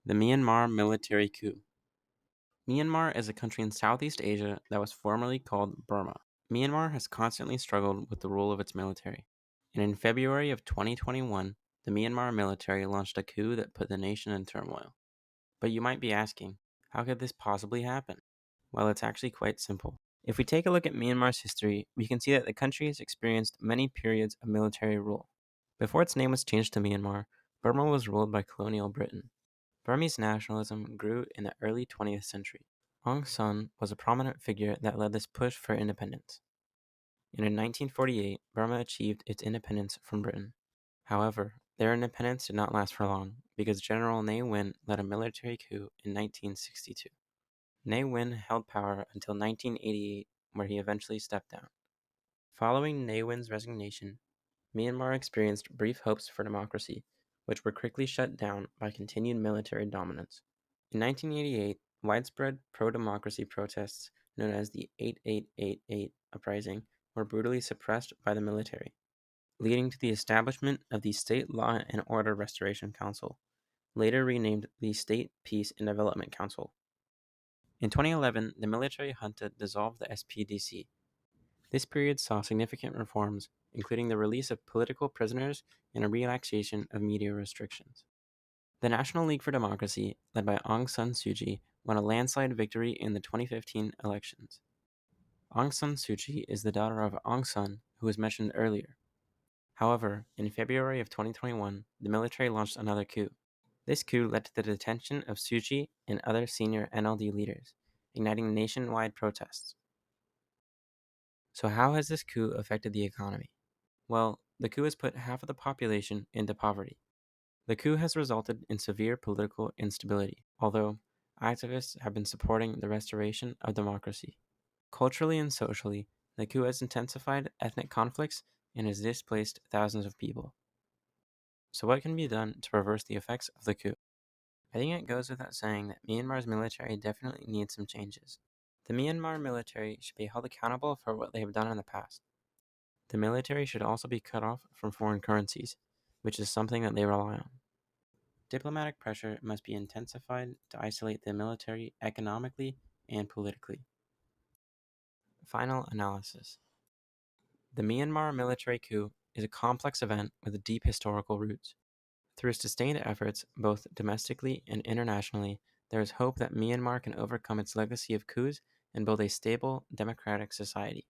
The Myanmar military coup. Myanmar is a country in Southeast Asia that was formerly called Burma. Myanmar has constantly struggled with the rule of its military. And in February of 2021, the Myanmar military launched a coup that put the nation in turmoil. But you might be asking, how could this possibly happen? Well, it's actually quite simple. If we take a look at Myanmar's history, we can see that the country has experienced many periods of military rule. Before its name was changed to Myanmar, Burma was ruled by colonial Britain. Burmese nationalism grew in the early 20th century. Aung San was a prominent figure that led this push for independence. And in 1948, Burma achieved its independence from Britain. However, their independence did not last for long because General Ne Win led a military coup in 1962. Ne Win held power until 1988, where he eventually stepped down. Following Ne Win's resignation, Myanmar experienced brief hopes for democracy, which were quickly shut down by continued military dominance. In 1988, widespread pro-democracy protests, known as the 8888 Uprising, were brutally suppressed by the military, leading to the establishment of the State Law and Order Restoration Council, later renamed the State Peace and Development Council. In 2011, the military junta dissolved the SPDC. This period saw significant reforms, including the release of political prisoners and a relaxation of media restrictions. The National League for Democracy, led by Aung San Suu Kyi, won a landslide victory in the 2015 elections. Aung San Suu Kyi is the daughter of Aung San, who was mentioned earlier. However, in February of 2021, the military launched another coup. This coup led to the detention of Suu Kyi and other senior NLD leaders, igniting nationwide protests. So how has this coup affected the economy? Well, the coup has put half of the population into poverty. The coup has resulted in severe political instability, although activists have been supporting the restoration of democracy. Culturally and socially, the coup has intensified ethnic conflicts and has displaced thousands of people. So what can be done to reverse the effects of the coup? I think it goes without saying that Myanmar's military definitely needs some changes. The Myanmar military should be held accountable for what they have done in the past. The military should also be cut off from foreign currencies, which is something that they rely on. Diplomatic pressure must be intensified to isolate the military economically and politically. Final analysis. The Myanmar military coup is a complex event with deep historical roots. Through sustained efforts, both domestically and internationally, there is hope that Myanmar can overcome its legacy of coups and build a stable, democratic society.